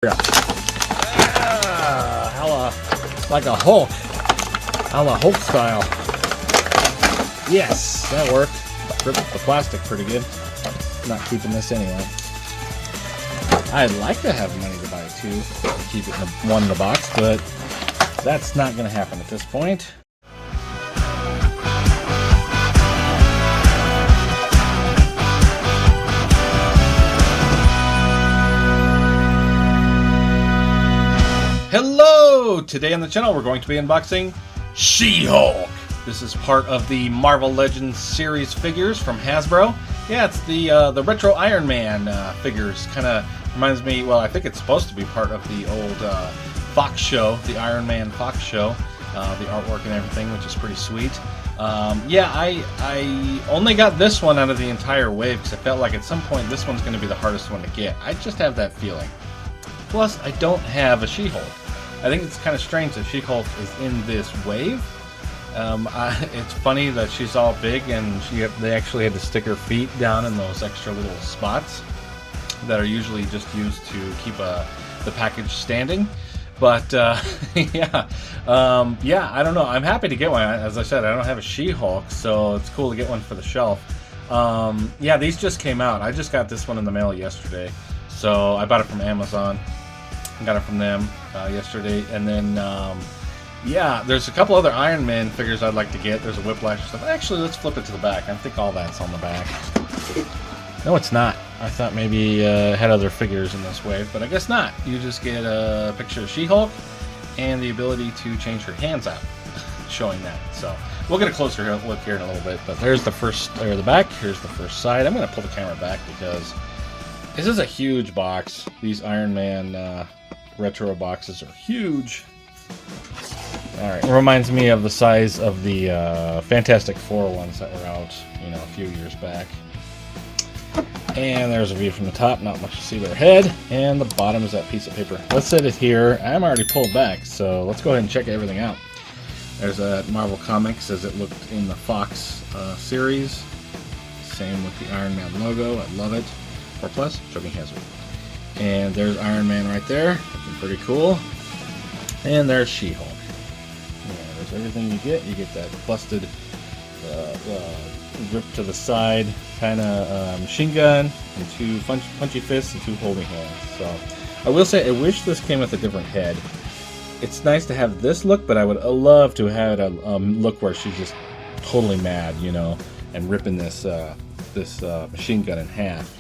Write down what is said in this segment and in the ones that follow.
Hella like a Hulk. Hella Hulk style. Yes, that worked. Ripped the plastic pretty good. Not keeping this anyway. I'd like to have money to buy two, keep it one in the box, but that's not going to happen at this point. Hello! Today on the channel we're going to be unboxing She-Hulk. This is part of the Marvel Legends series figures from Hasbro. Yeah, it's the retro Iron Man figures. Kind of reminds me, well, I think it's supposed to be part of the old Fox show, the Iron Man Fox show. The artwork and everything, which is pretty sweet. Yeah, I only got this one out of the entire wave because I felt like at some point this one's going to be the hardest one to get. I just have that feeling. Plus, I don't have a She-Hulk. I think it's kind of strange that She-Hulk is in this wave. It's funny that she's all big and they actually had to stick her feet down in those extra little spots that are usually just used to keep the package standing. But yeah, I don't know. I'm happy to get one. As I said, I don't have a She-Hulk, so it's cool to get one for the shelf. Yeah, these just came out. I just got this one in the mail yesterday. So I bought it from Amazon. Got it from them yesterday. And then, yeah, there's a couple other Iron Man figures I'd like to get. There's a Whiplash and stuff. Actually, let's flip it to the back. I think all that's on the back. No, it's not. I thought maybe it had other figures in this wave, but I guess not. You just get a picture of She-Hulk and the ability to change her hands out, showing that. So we'll get a closer look here in a little bit. But there's the first, or the back. Here's the first side. I'm going to pull the camera back because this is a huge box. These Iron Man retro boxes are huge. All right, it reminds me of the size of the Fantastic Four ones that were out, a few years back. And there's a view from the top. Not much to see their head. And the bottom is that piece of paper. Let's set it here. I'm already pulled back, so let's go ahead and check everything out. There's that Marvel Comics as it looked in the Fox series. Same with the Iron Man logo. I love it. 4+, choking hazard. And there's Iron Man right there, looking pretty cool. And there's She-Hulk. Yeah, there's everything you get. You get that busted, grip to the side kind of machine gun, and two punchy fists and two holding hands. So I will say, I wish this came with a different head. It's nice to have this look, but I would love to have a look where she's just totally mad, and ripping this machine gun in half,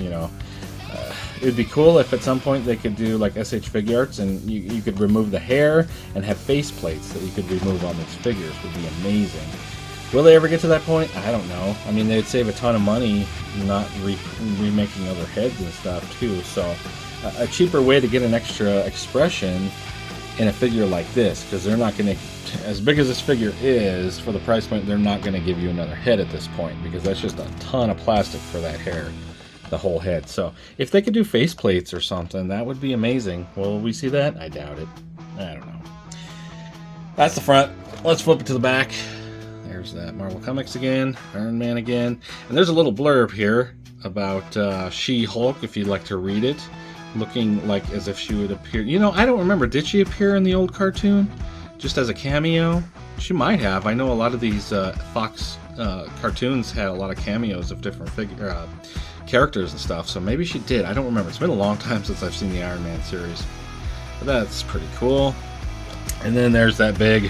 It'd be cool if at some point they could do like SH Figure Arts and you could remove the hair and have face plates that you could remove on these figures. Would be amazing. Will they ever get to that point? I don't know. I mean, they'd save a ton of money not remaking other heads and stuff too. So a cheaper way to get an extra expression in a figure like this, because they're not going to, as big as this figure is, for the price point, they're not going to give you another head at this point, because that's just a ton of plastic for that hair. The whole head. So if they could do face plates or something, that would be amazing. Will we see that? I doubt it. I don't know. That's the front. Let's flip it to the back. There's that Marvel Comics again, Iron Man again, and there's a little blurb here about She-Hulk if you'd like to read it, looking like as if she would appear. I don't remember. Did she appear in the old cartoon just as a cameo? She might have. I know a lot of these Fox cartoons had a lot of cameos of different characters and stuff, so maybe she did. I don't remember. It's been a long time since I've seen the Iron Man series, but that's pretty cool. And then there's that big,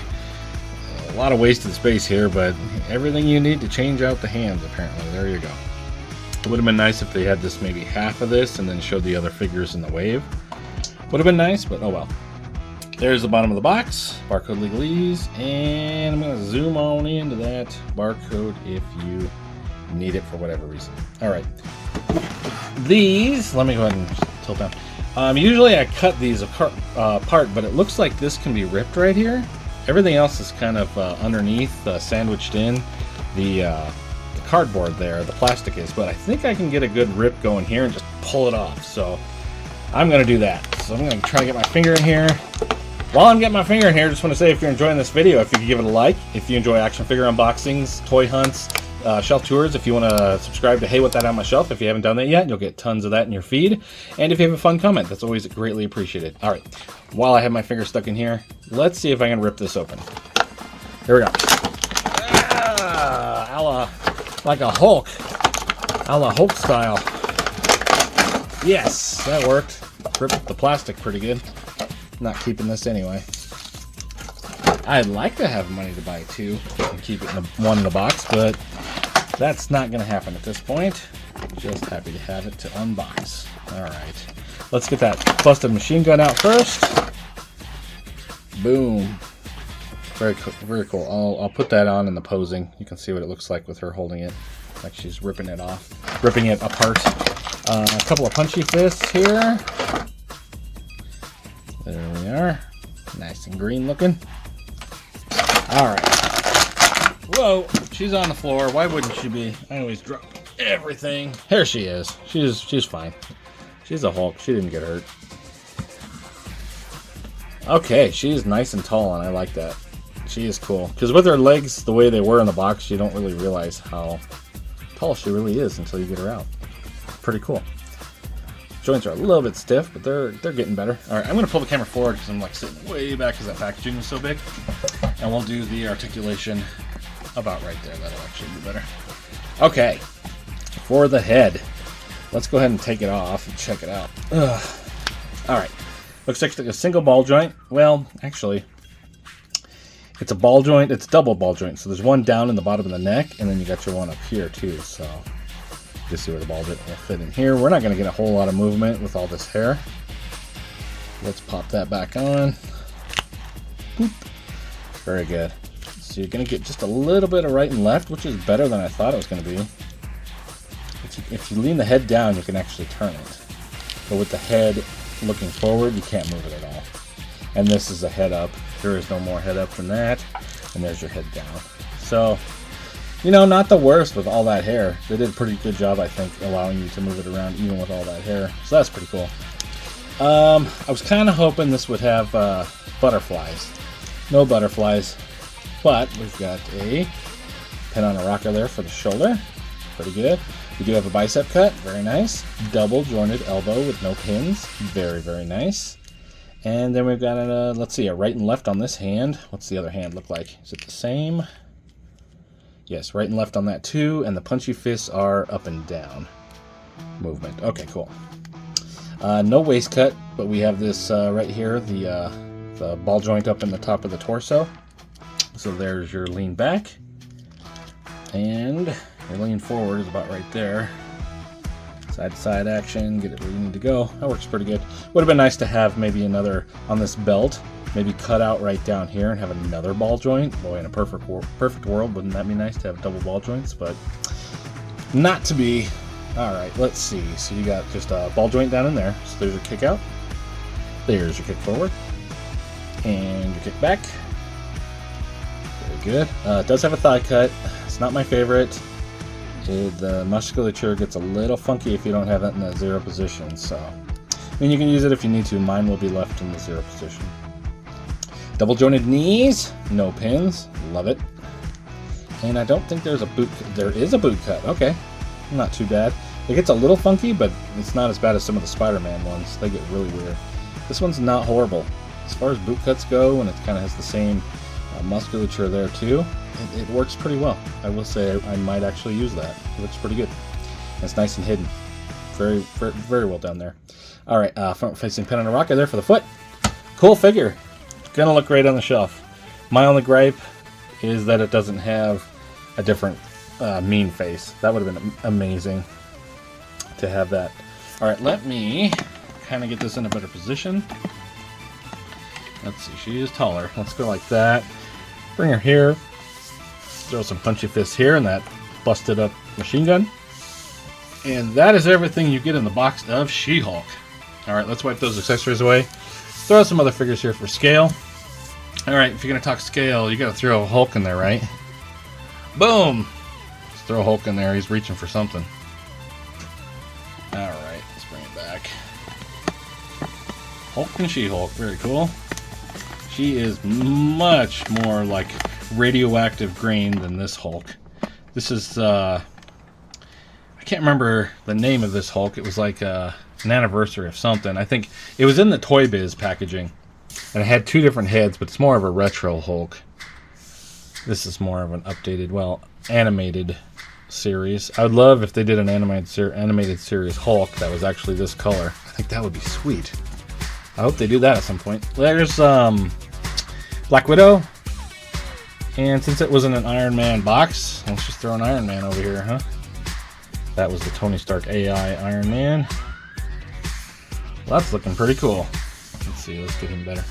a lot of wasted space here, but everything you need to change out the hands, apparently. There you go. It would have been nice if they had this, maybe half of this, and then showed the other figures in the wave. Would have been nice, but oh well. There's the bottom of the box, barcode legalese, and I'm going to zoom on into that barcode if you need it for whatever reason. All right. These, let me go ahead and tilt down. Usually I cut these apart, but it looks like this can be ripped right here. Everything else is kind of underneath, sandwiched in the cardboard there, the plastic is, but I think I can get a good rip going here and just pull it off. So I'm going to do that. So I'm going to try to get my finger in here. While I'm getting my finger in here, I just want to say, if you're enjoying this video, if you could give it a like. If you enjoy action figure unboxings, toy hunts, shelf tours if you want to subscribe to Hey What That On My Shelf. If you haven't done that yet, you'll get tons of that in your feed. And if you have a fun comment, that's always greatly appreciated. All right, while I have my finger stuck in here, let's see if I can rip this open. Here we go. Like a Hulk. A la Hulk style. Yes, that worked. Ripped the plastic pretty good. Not keeping this anyway. I'd like to have money to buy two and keep it in one in the box, but that's not going to happen at this point. Just happy to have it to unbox. All right, let's get that busted machine gun out first. Boom. Very cool. Very cool. I'll put that on in the posing. You can see what it looks like with her holding it, like she's ripping it off, ripping it apart. A couple of punchy fists here. There we are. Nice and green looking. All right. Whoa, she's on the floor. Why wouldn't she be? I always drop everything. Here she is. She's fine. She's a Hulk. She didn't get hurt. Okay, she's nice and tall, and I like that. She is cool. Because with her legs the way they were in the box, you don't really realize how tall she really is until you get her out. Pretty cool. Joints are a little bit stiff, but they're getting better. All right, I'm going to pull the camera forward because I'm like sitting way back because that packaging is so big. And we'll do the articulation about right there. That'll actually be better. Okay, for the head. Let's go ahead and take it off and check it out. All right, looks like a single ball joint. Well, actually, it's a ball joint. It's double ball joint. So there's one down in the bottom of the neck, and then you got your one up here too. So you see where the ball joint will fit in here. We're not going to get a whole lot of movement with all this hair. Let's pop that back on. Boop. Very good. So you're going to get just a little bit of right and left, which is better than I thought it was going to be. If you lean the head down, you can actually turn it. But with the head looking forward, you can't move it at all. And this is a head up. There is no more head up than that. And there's your head down. So, you know, not the worst with all that hair. They did a pretty good job, I think, allowing you to move it around even with all that hair. So that's pretty cool. I was kind of hoping this would have butterflies. No butterflies. But we've got a pin on a rocker there for the shoulder. Pretty good. We do have a bicep cut. Very nice. Double jointed elbow with no pins. Very, very nice. And then we've got a, let's see, a right and left on this hand. What's the other hand look like? Is it the same? Yes, right and left on that too. And the punchy fists are up and down movement. Okay, cool. No waist cut, but we have this right here, the ball joint up in the top of the torso. So there's your lean back. And your lean forward is about right there. Side to side action, get it where you need to go. That works pretty good. Would have been nice to have maybe another on this belt, maybe cut out right down here and have another ball joint. Boy, in a perfect world, wouldn't that be nice to have double ball joints? But not to be. All right, let's see. So you got just a ball joint down in there. So there's your kick out. There's your kick forward. And your kick back. Very good. It does have a thigh cut. It's not my favorite. The musculature gets a little funky if you don't have it in the zero position. So, I mean, you can use it if you need to. Mine will be left in the zero position. Double jointed knees. No pins. Love it. And I don't think there's a boot. There is a boot cut. Okay. Not too bad. It gets a little funky, but it's not as bad as some of the Spider-Man ones. They get really weird. This one's not horrible. As far as boot cuts go, and it kind of has the same musculature there too, it works pretty well. I will say I might actually use that. It looks pretty good. And it's nice and hidden. Very, very, very well done there. All right, front facing pin on a rocker there for the foot. Cool figure. Gonna look great on the shelf. My only gripe is that it doesn't have a different mean face. That would have been amazing to have that. All right, let me kind of get this in a better position. Let's see, she is taller. Let's go like that. Bring her here. Throw some punchy fists here and that busted up machine gun. And that is everything you get in the box of She-Hulk. All right, let's wipe those accessories away. Throw some other figures here for scale. All right, if you're gonna talk scale, you gotta throw a Hulk in there, right? Boom! Let's throw a Hulk in there. He's reaching for something. All right, let's bring it back. Hulk and She-Hulk, very cool. She is much more like radioactive green than this Hulk. This is, I can't remember the name of this Hulk. It was like an anniversary of something. I think it was in the Toy Biz packaging. And it had two different heads, but it's more of a retro Hulk. This is more of an updated, well, animated series. I would love if they did an animated series Hulk that was actually this color. I think that would be sweet. I hope they do that at some point. There's Black Widow. And since it was in an Iron Man box, let's just throw an Iron Man over here, huh? That was the Tony Stark AI Iron Man. Well, that's looking pretty cool. Let's see, let's get him better.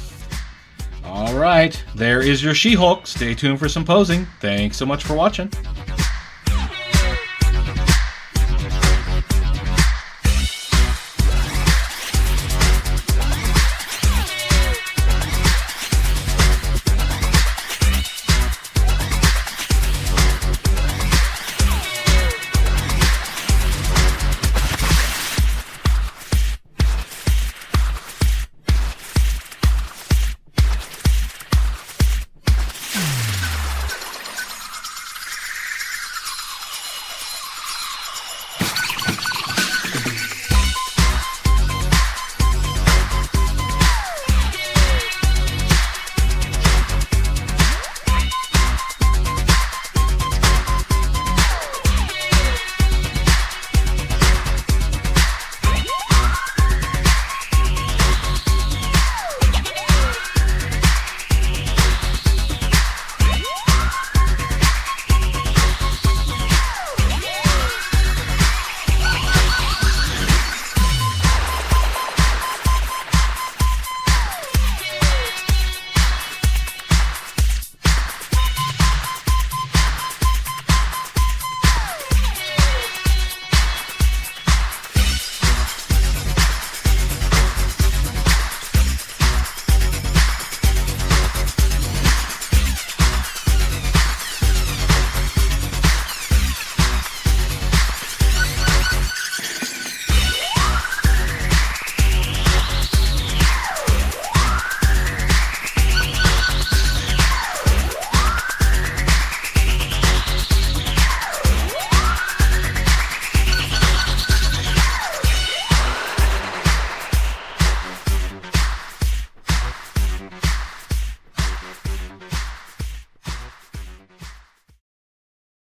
Alright, there is your She-Hulk. Stay tuned for some posing. Thanks so much for watching.